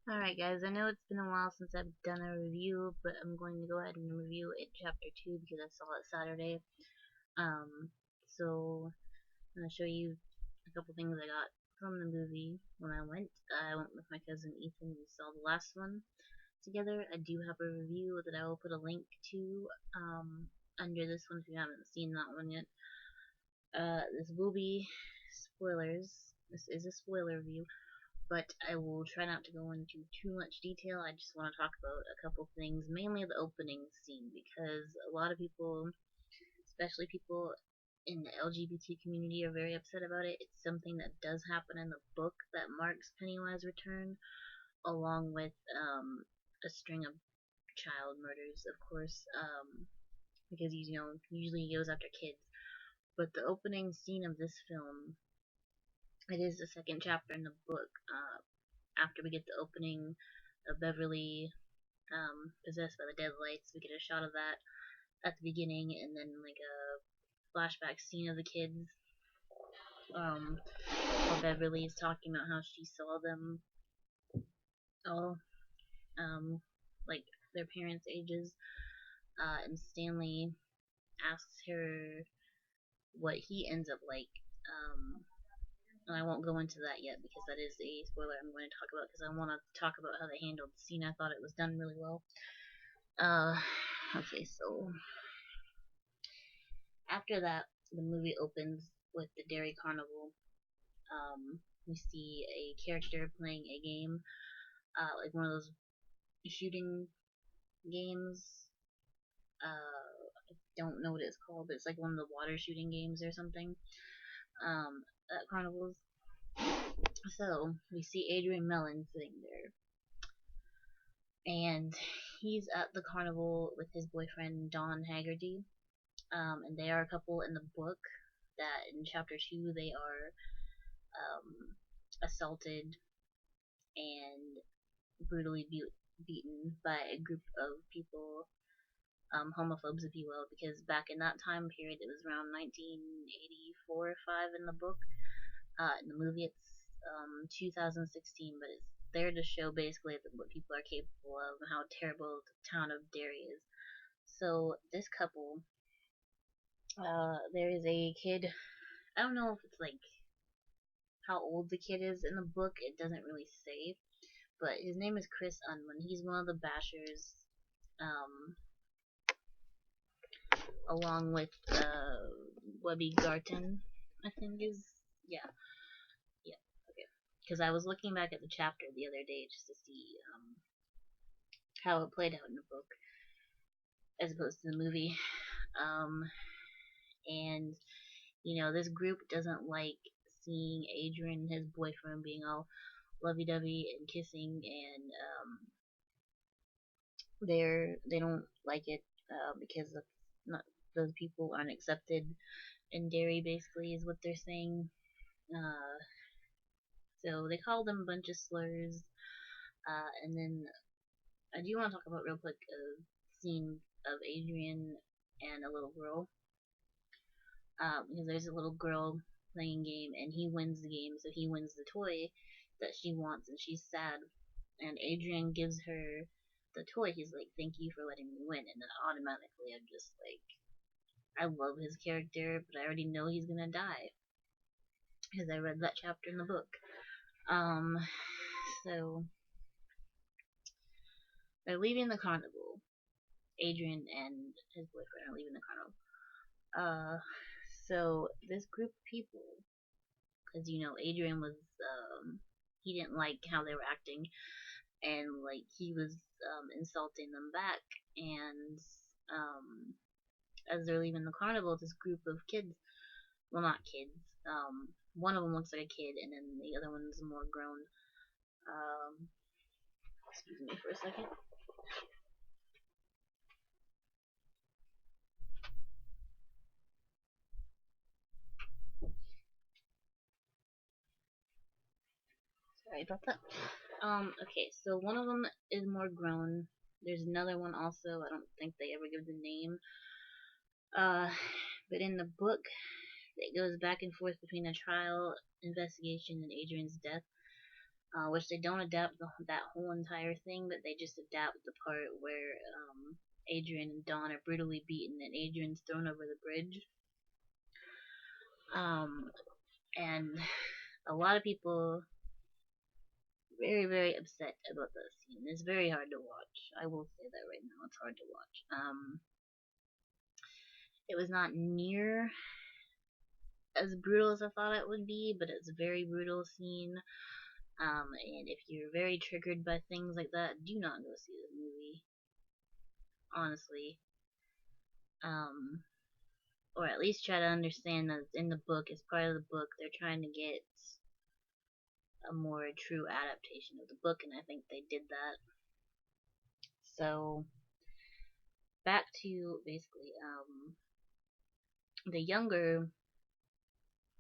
Alright guys, I know it's been a while since I've done a review, but I'm going to go ahead and review it chapter 2 because I saw it Saturday. Um, so I'm going to show you a couple things I got from the movie when I went. I went with my cousin Ethan. We saw the last one together. I do have a review that I will put a link to under this one if you haven't seen that one yet. This will be spoilers. This is a spoiler review, but I will try not to go into too much detail. I just want to talk about a couple things, mainly the opening scene, because a lot of people, especially people in the LGBT community, are very upset about it. It's something that does happen in the book that marks Pennywise return, along with a string of child murders, of course, because usually he goes after kids. But the opening scene of this film, it is the second chapter in the book. After we get the opening of Beverly possessed by the deadlights, we get a shot of that at the beginning, and then like a flashback scene of the kids. Where Beverly is talking about how she saw them all, like their parents' ages, and Stanley asks her what he ends up like. And I won't go into that yet because that is a spoiler I'm going to talk about because I want to talk about how they handled the scene. I thought it was done really well. Okay, so after that, the movie opens with the Dairy Carnival. We see a character playing a game, like one of those shooting games. I don't know what it's called, but it's like one of the water shooting games or something. At carnivals. So we see Adrian Mellon sitting there, and he's at the carnival with his boyfriend Don Haggerty. And they are a couple in the book that in chapter 2 they are assaulted and brutally beaten by a group of people, homophobes if you will, because back in that time period it was around 1984 or 5 in the book. In the movie it's 2016, but it's there to show basically what people are capable of and how terrible the town of Derry is. So this couple, there is a kid. I don't know if it's like how old the kid is in the book. It doesn't really say, but his name is Chris Unwin. He's one of the Bashers, um, along with Webby Garton. I think is yeah, okay. Because I was looking back at the chapter the other day just to see how it played out in the book as opposed to the movie. Um, and this group doesn't like seeing Adrian and his boyfriend being all lovey-dovey and kissing, and they don't like it because of not those people aren't accepted in Derry. Basically, is what they're saying. Uh, so they call them a bunch of slurs. And then I do want to talk about real quick a scene of Adrian and a little girl. Because there's a little girl playing a game and he wins the game, so he wins the toy that she wants, and she's sad. And Adrian gives her the toy. He's like, "Thank you for letting me win," and then automatically I'm just like, I love his character, but I already know he's gonna die because I read that chapter in the book. Um, so they're leaving the carnival. Adrian and his boyfriend are leaving the carnival. So this group of people, because Adrian was, he didn't like how they were acting, and like he was insulting them back, and um, as they're leaving the carnival, this group of kids, well, not kids, one of them looks like a kid, and then the other one's more grown. Um, Excuse me for a second. Sorry about that. Okay, so one of them is more grown. There's another one also. I don't think they ever give the name. Uh, but in the book, it goes back and forth between a trial investigation and Adrian's death. which they don't adapt that whole entire thing, but they just adapt the part where Adrian and Dawn are brutally beaten and Adrian's thrown over the bridge. Um, and a lot of people very, very upset about this scene. It's very hard to watch. I will say that right now. It's hard to watch. It was not near as brutal as I thought it would be, but it's a very brutal scene. And if you're very triggered by things like that, do not go see the movie. Honestly. Um, or at least try to understand that it's in the book. As part of the book, they're trying to get a more true adaptation of the book, and I think they did that. So, back to basically, the younger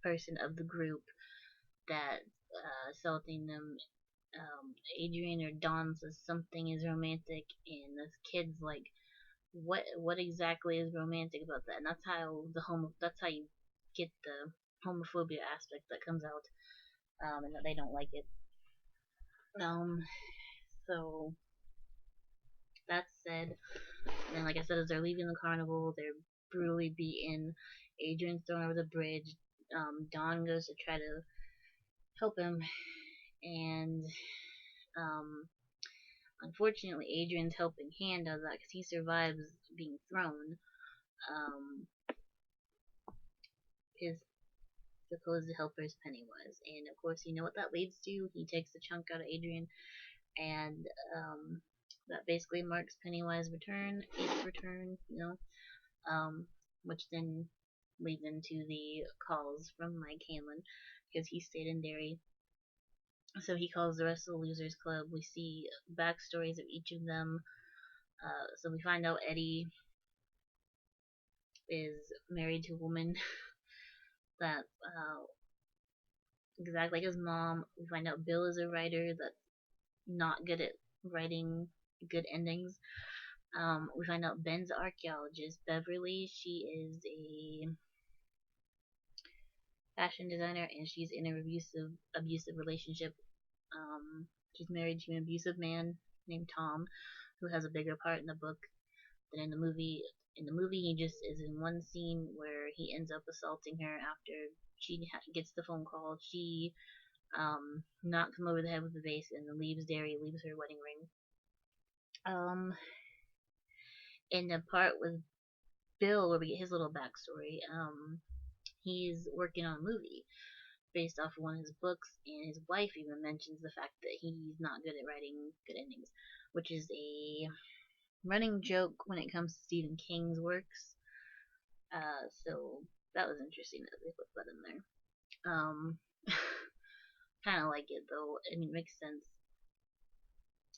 person of the group that assaulting them, Adrian or Dawn says something is romantic, and this kid's like, what exactly is romantic about that? And that's how you get the homophobia aspect that comes out, and that they don't like it. Um, so that said, and then like I said, as they're leaving the carnival, they're brutally beaten. Adrian's thrown over the bridge. Dawn goes to try to help him, and um, unfortunately, Adrian's helping hand does that because he survives being thrown. Um, his supposed helper is Pennywise, and of course, you know what that leads to. He takes the chunk out of Adrian, and that basically marks Pennywise's return, its return, um, which then leads into the calls from Mike Hanlon because he stayed in Derry. So he calls the rest of the Losers Club. We see backstories of each of them. So we find out Eddie is married to a woman that exactly like his mom. We find out Bill is a writer that's not good at writing good endings. We find out Ben's an archaeologist. Beverly, she is a fashion designer, and she's in an abusive relationship. She's married to an abusive man named Tom, who has a bigger part in the book than in the movie. In the movie, he just is in one scene where he ends up assaulting her after she gets the phone call. She knocks him over the head with a vase and then leaves Derry, leaves her wedding ring. In the part with Bill, where we get his little backstory, he's working on a movie based off of one of his books, and his wife even mentions the fact that he's not good at writing good endings, which is a running joke when it comes to Stephen King's works. So that was interesting that they put that in there. Kind of like it though. I mean, it makes sense.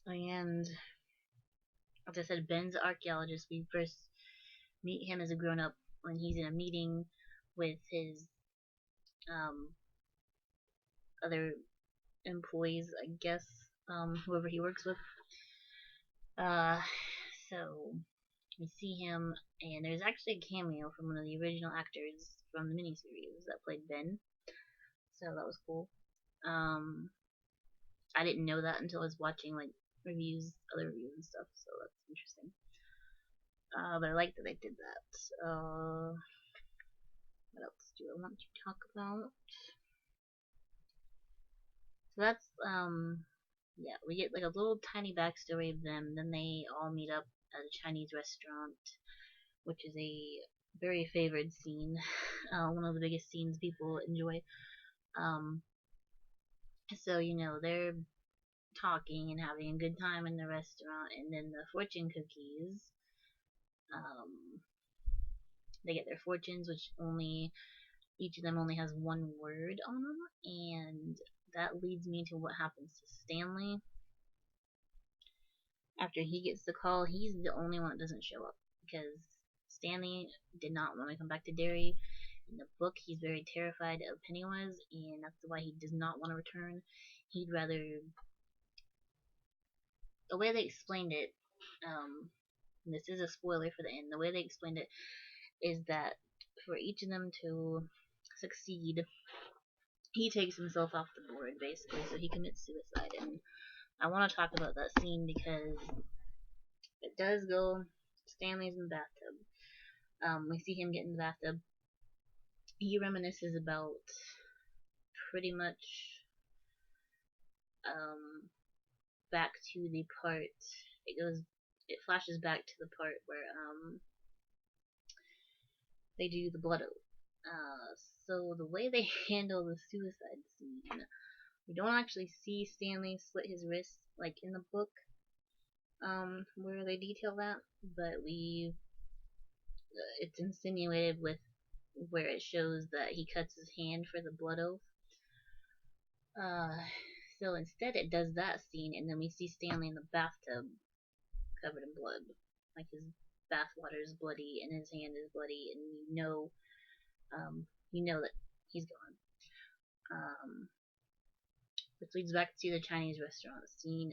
And as I said, Ben's an archaeologist. We first meet him as a grown up when he's in a meeting with his other employees, I guess, whoever he works with. Uh, so we see him, and there's actually a cameo from one of the original actors from the miniseries that played Ben. So that was cool. I didn't know that until I was watching like other reviews and stuff. So that's interesting. But I like that they did that. What else do I want to talk about? So that's yeah, we get like a little tiny backstory of them. Then they all meet up at a Chinese restaurant, which is a very favored scene. One of the biggest scenes people enjoy. Um, so they're talking and having a good time in the restaurant, and then the fortune cookies. Um, they get their fortunes, which only each of them only has one word on them, and that leads me to what happens to Stanley. After he gets the call, he's the only one that doesn't show up because Stanley did not want to come back to Derry. In the book, he's very terrified of Pennywise, and that's why he does not want to return. He'd rather. The way they explained it, this is a spoiler for the end. The way they explained it is that for each of them to succeed, he takes himself off the board basically, so he commits suicide. And I want to talk about that scene because it does go. Stanley's in the bathtub. We see him get in the bathtub. He reminisces about pretty much back to the part. It flashes back to the part where they do the blood oath. So the way they handle the suicide scene, we don't actually see Stanley slit his wrist like in the book, where they detail that, but it's insinuated with where it shows that he cuts his hand for the blood oath. So instead it does that scene, and then we see Stanley in the bathtub covered in blood. Like his bath water is bloody and his hand is bloody, and you know that he's gone. Which leads back to the Chinese restaurant scene.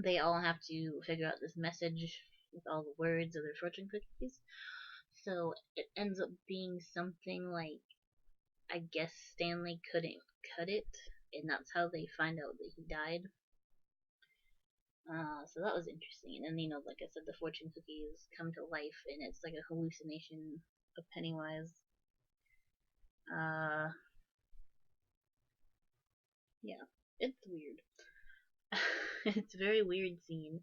They all have to figure out this message with all the words of their fortune cookies. So it ends up being something like, I guess Stanley couldn't cut it, and that's how they find out that he died. So that was interesting. And then, like I said, the fortune cookies come to life, and it's like a hallucination of Pennywise. Yeah, it's weird. It's a very weird scene.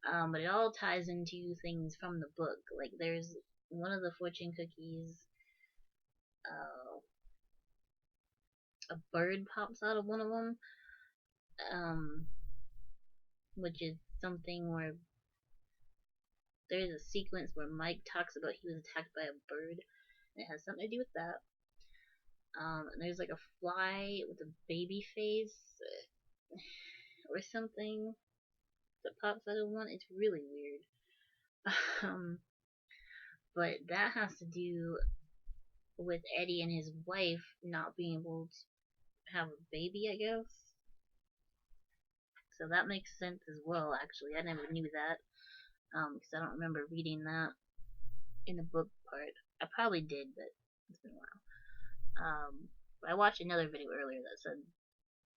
But it all ties into things from the book. Like there's one of the fortune cookies, a bird pops out of one of them, which is something where there's a sequence where Mike talks about he was attacked by a bird, and it has something to do with that. And there's like a fly with a baby face or something that pops out of one. It's really weird. But that has to do with Eddie and his wife not being able to have a baby, I guess. So that makes sense as well, actually. I never knew that, because I don't remember reading that in the book part. I probably did, but it's been a while. But I watched another video earlier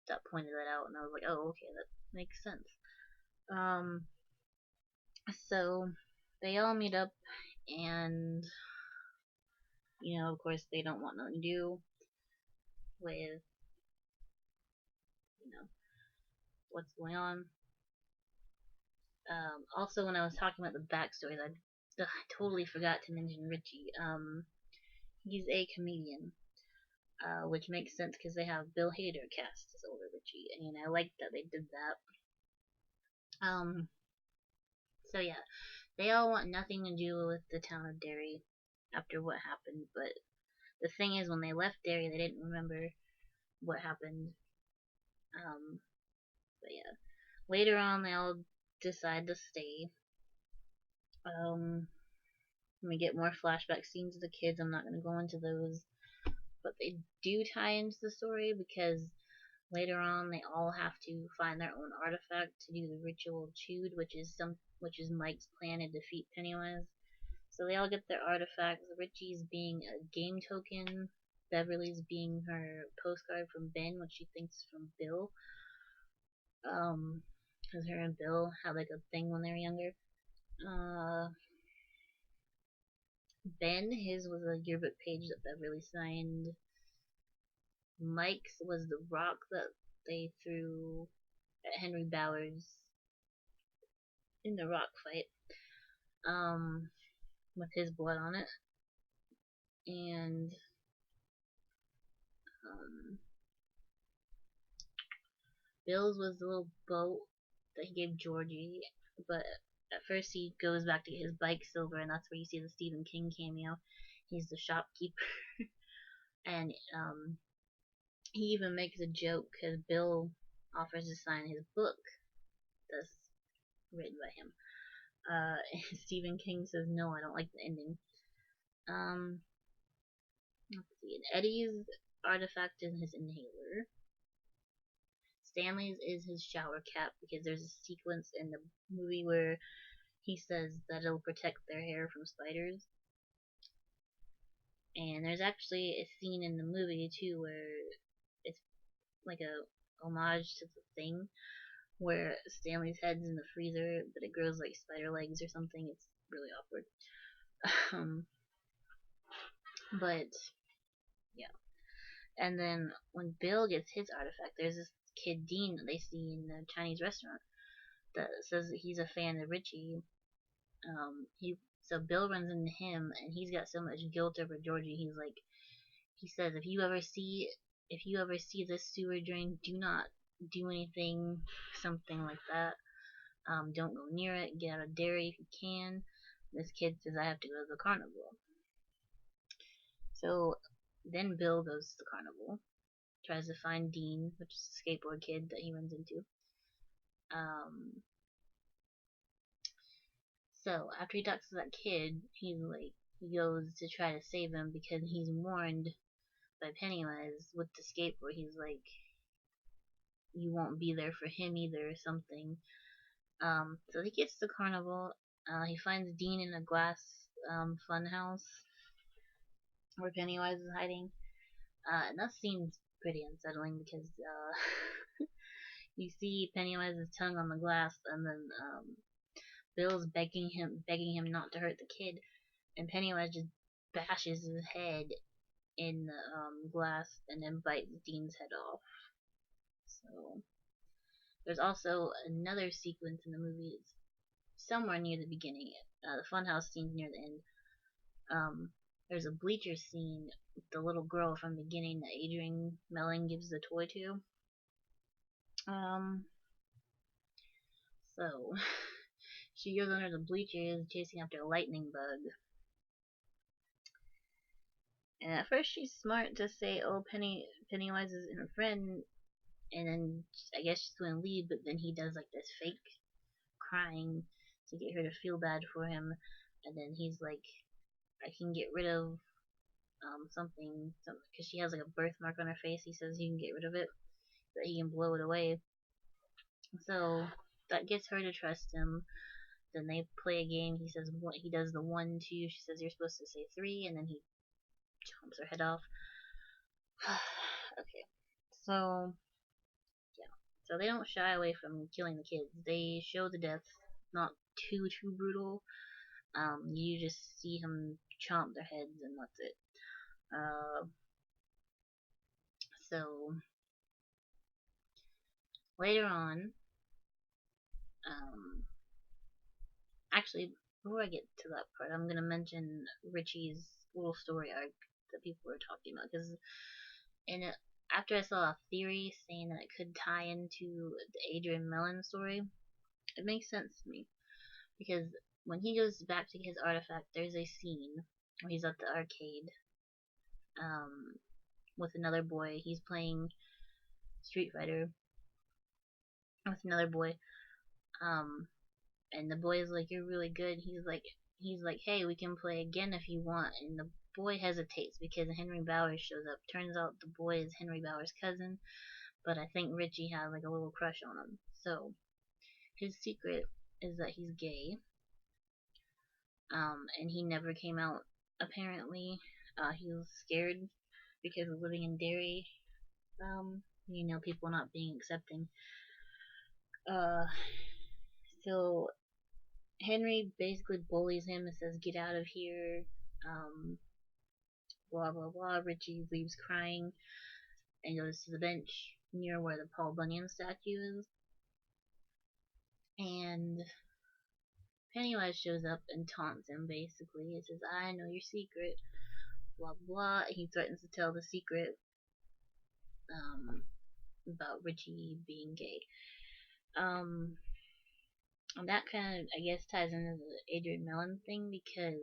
that pointed that out, and I was like, oh, okay, that makes sense. So they all meet up, and of course, they don't want nothing to do with what's going on. Also, when I was talking about the backstories, I totally forgot to mention Richie. He's a comedian, which makes sense because they have Bill Hader cast as older Richie, and I like that they did that. So yeah, they all want nothing to do with the town of Derry after what happened, but the thing is, when they left Derry, they didn't remember what happened. But yeah, later on, they all decide to stay. We get more flashback scenes of the kids. I'm not going to go into those, but they do tie into the story because later on they all have to find their own artifact to do the ritual of Chewed, which is Mike's plan to defeat Pennywise. So they all get their artifacts. Richie's being a game token, Beverly's being her postcard from Ben, which she thinks is from Bill. Because her and Bill had like a thing when they were younger. Ben, his was a yearbook page that Beverly signed. Mike's was the rock that they threw at Henry Bowers in the rock fight, with his blood on it. And Bill's was the little boat that he gave Georgie, but at first he goes back to get his bike silver, and that's where you see the Stephen King cameo. He's the shopkeeper. And he even makes a joke because Bill offers to sign his book that's written by him. Stephen King says, no, I don't like the ending. Let's see. And Eddie's artifact is his inhaler. Stanley's is his shower cap because there's a sequence in the movie where he says that it'll protect their hair from spiders. And there's actually a scene in the movie too where it's like a homage to the Thing, where Stanley's head's in the freezer, but it grows like spider legs or something. It's really awkward. Um, but yeah. And then when Bill gets his artifact, there's this kid Dean that they see in the Chinese restaurant that says that he's a fan of Richie. So Bill runs into him, and he's got so much guilt over Georgie. He says, if you ever see this sewer drain, do not do anything, something like that. Don't go near it. Get out of Derry if you can. This kid says, I have to go to the carnival. So then Bill goes to the carnival, tries to find Dean, which is a skateboard kid that he runs into. So after he talks to that kid, he goes to try to save him because he's warned by Pennywise with the skateboard. He's like, you won't be there for him either or something. So he gets to the carnival. He finds Dean in a glass fun house where Pennywise is hiding. And that seems pretty unsettling because you see Pennywise's tongue on the glass, and then Bill's begging him not to hurt the kid, and Pennywise just bashes his head in the glass and then bites Dean's head off. So there's also another sequence in the movie. It's somewhere near the beginning. The funhouse scene's near the end. There's a bleacher scene with the little girl from the beginning that Adrian Mellon gives the toy to. So she goes under the bleachers chasing after a lightning bug. And at first she's smart to say, oh, Pennywise is her friend, and then I guess she's going to leave, but then he does like this fake crying to get her to feel bad for him, and then he's like, I can get rid of something, because she has like a birthmark on her face. He says he can get rid of it, that he can blow it away. So that gets her to trust him. Then they play a game. He says he does the 1, 2. She says you're supposed to say 3, and then he chomps her head off. Okay, so yeah, so they don't shy away from killing the kids. They show the deaths, not too brutal. You just see him chomp their heads, and that's it. So later on, actually, before I get to that part, I'm gonna mention Richie's little story arc that people were talking about, because after I saw a theory saying that it could tie into the Adrian Mellon story, it makes sense to me, because when he goes back to get his artifact, there's a scene where he's at the arcade with another boy. He's playing Street Fighter with another boy, and the boy is like, you're really good. He's like, hey, we can play again if you want. And the boy hesitates because Henry Bowers shows up. Turns out the boy is Henry Bowers' cousin, but I think Richie has like a little crush on him. So his secret is that he's gay, and he never came out apparently. He was scared because of living in Derry. People not being accepting. So Henry basically bullies him and says, get out of here, blah blah blah. Richie leaves crying and goes to the bench near where the Paul Bunyan statue is. And Pennywise shows up and taunts him basically. He says, I know your secret, blah blah. He threatens to tell the secret about Richie being gay. And that kind of, I guess, ties into the Adrian Mellon thing, because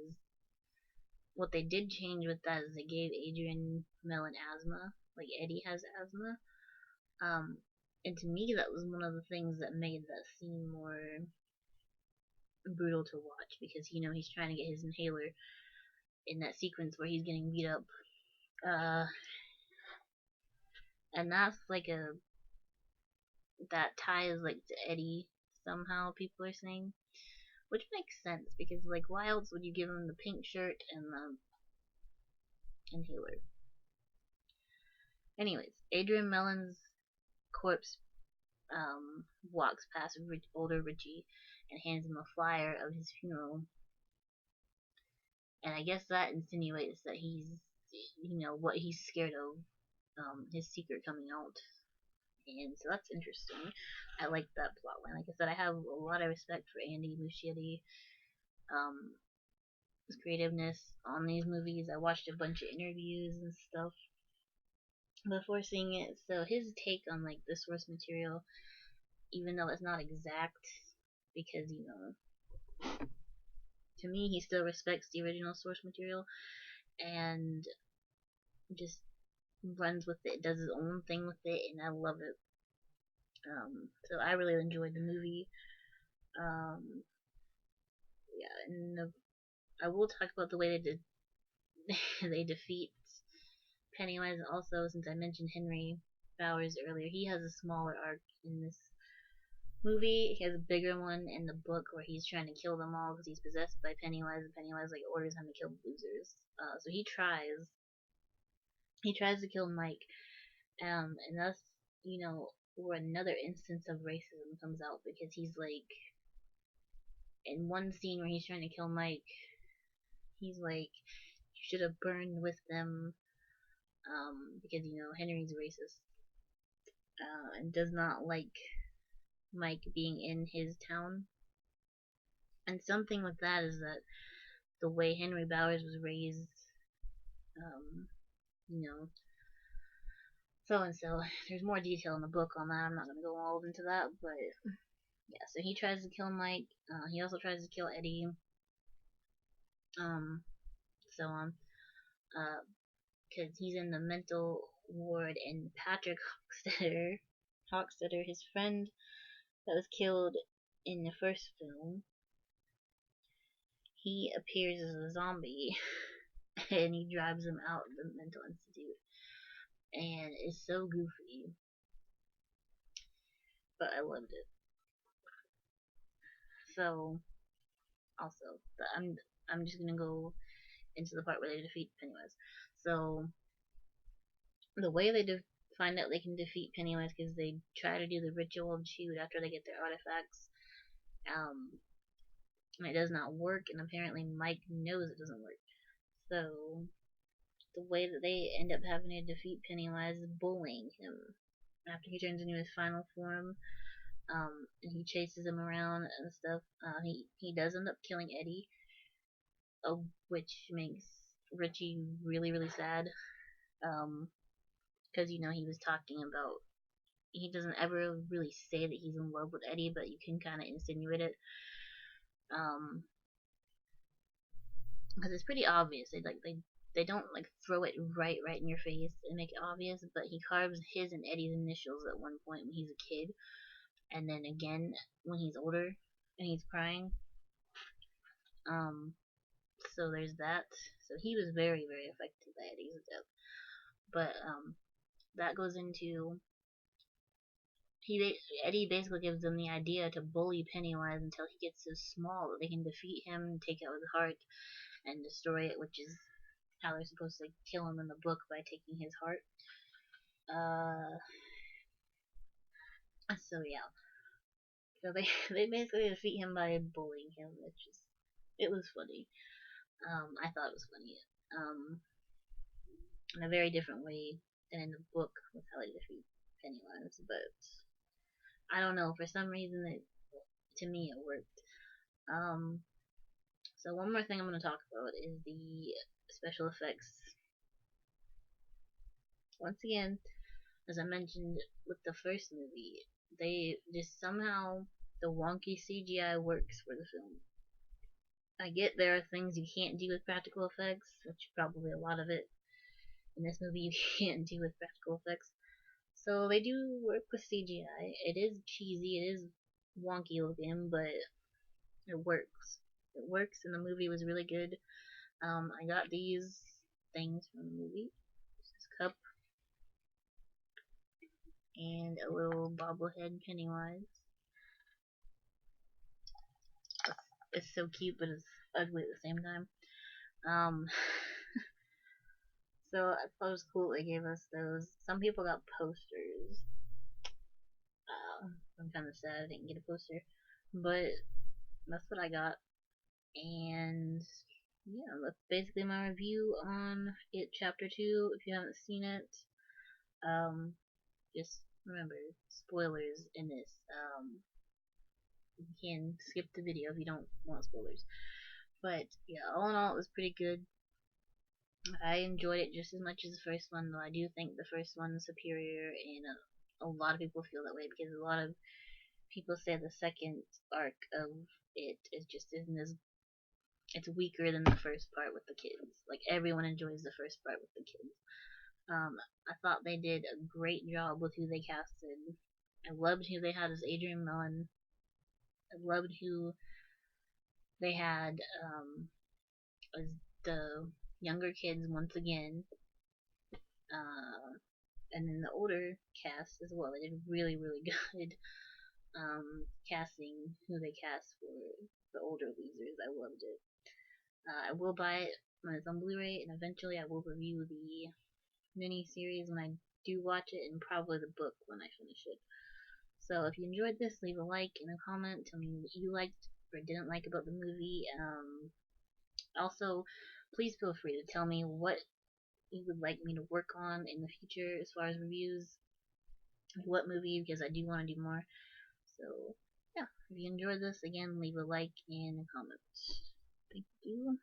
what they did change with that is they gave Adrian Mellon asthma, like Eddie has asthma. And to me, that was one of the things that made that scene more brutal to watch, because he's trying to get his inhaler in that sequence where he's getting beat up. And that's like that ties like to Eddie somehow, people are saying, which makes sense, because like why else would you give him the pink shirt and inhaler. Anyways, Adrian Mellon's corpse walks past older Richie and hands him a flyer of his funeral. And I guess that insinuates that he's, what he's scared of, his secret coming out. And so that's interesting. I like that plotline. Like I said, I have a lot of respect for Andy Muschietti, his creativeness on these movies. I watched a bunch of interviews and stuff before seeing it. So his take on like the source material, even though it's not exact, because to me he still respects the original source material and just runs with it, does his own thing with it, and I love it. So I really enjoyed the movie. Yeah, and I will talk about the way they did they defeat Pennywise. Also, since I mentioned Henry Bowers earlier, he has a smaller arc in this movie. He has a bigger one in the book where he's trying to kill them all because he's possessed by Pennywise, and Pennywise like orders him to kill the losers. So he tries to kill Mike, and that's where another instance of racism comes out because he's like in one scene where he's trying to kill Mike, he's like, you should have burned with them, because Henry's racist, and does not like Mike being in his town. And something with that is that the way Henry Bowers was raised, um, you know, so and so. There's more detail in the book on that. I'm not gonna go all into that, but yeah. So he tries to kill Mike. He also tries to kill Eddie. So on. Because he's in the mental ward, and Patrick Hockstetter, his friend that was killed in the first film, he appears as a zombie and he drives him out of the mental institute. And it's so goofy, but I loved it. So, also, I'm just gonna go into the part where they defeat Pennywise. So, the way they find out they can defeat Pennywise because they try to do the ritual of Chute after they get their artifacts. And it does not work, and apparently Mike knows it doesn't work. So the way that they end up having to defeat Pennywise is bullying him after he turns into his final form. And he chases him around and stuff. He does end up killing Eddie, which makes Richie really really sad. Because he was talking about, he doesn't ever really say that he's in love with Eddie, but you can kind of insinuate it. Because it's pretty obvious. They don't like throw it right in your face and make it obvious, but he carves his and Eddie's initials at one point when he's a kid, and then again when he's older and he's crying. So there's that. So he was very very affected by Eddie's death, but that goes into Eddie basically gives them the idea to bully Pennywise until he gets so small that they can defeat him, take out his heart, and destroy it, which is how they're supposed to kill him in the book, by taking his heart. So yeah. So they they basically defeat him by bullying him, it was funny. I thought it was funny. In a very different way than in the book with how they defeat Pennywise, but I don't know, for some reason to me it worked. So one more thing I'm going to talk about is the special effects. Once again, as I mentioned with the first movie, they just somehow, the wonky CGI works for the film. I get there are things you can't do with practical effects, which probably a lot of it in this movie you can't do with practical effects. So they do work with CGI. It is cheesy, it is wonky looking, but it works. It works, and the movie was really good. I got these things from the movie. This cup and a little bobblehead Pennywise. It's so cute, but it's ugly at the same time. Um, So I thought it was cool they gave us those. Some people got posters. I'm kind of sad I didn't get a poster, but that's what I got. And yeah, that's basically my review on It Chapter 2. If you haven't seen it, um, just remember, spoilers in this. You can skip the video if you don't want spoilers. But yeah, all in all, it was pretty good. I enjoyed it just as much as the first one, though I do think the first one is superior, and a lot of people feel that way because a lot of people say the second arc of it is just isn't as it's weaker than the first part with the kids. Like everyone enjoys the first part with the kids. I thought they did a great job with who they casted. I loved who they had as Adrian Mellon. I loved who they had as the younger kids once again. Uh, and then the older cast as well. They did really, really good casting who they cast for the older losers. I loved it. I will buy it when it's on Blu-ray, and eventually I will review the mini series when I do watch it, and probably the book when I finish it. So if you enjoyed this, leave a like and a comment. Tell me what you liked or didn't like about the movie. Also, please feel free to tell me what you would like me to work on in the future as far as reviews. What movie, because I do want to do more. So, yeah, if you enjoyed this, again, leave a like and a comment. Thank you.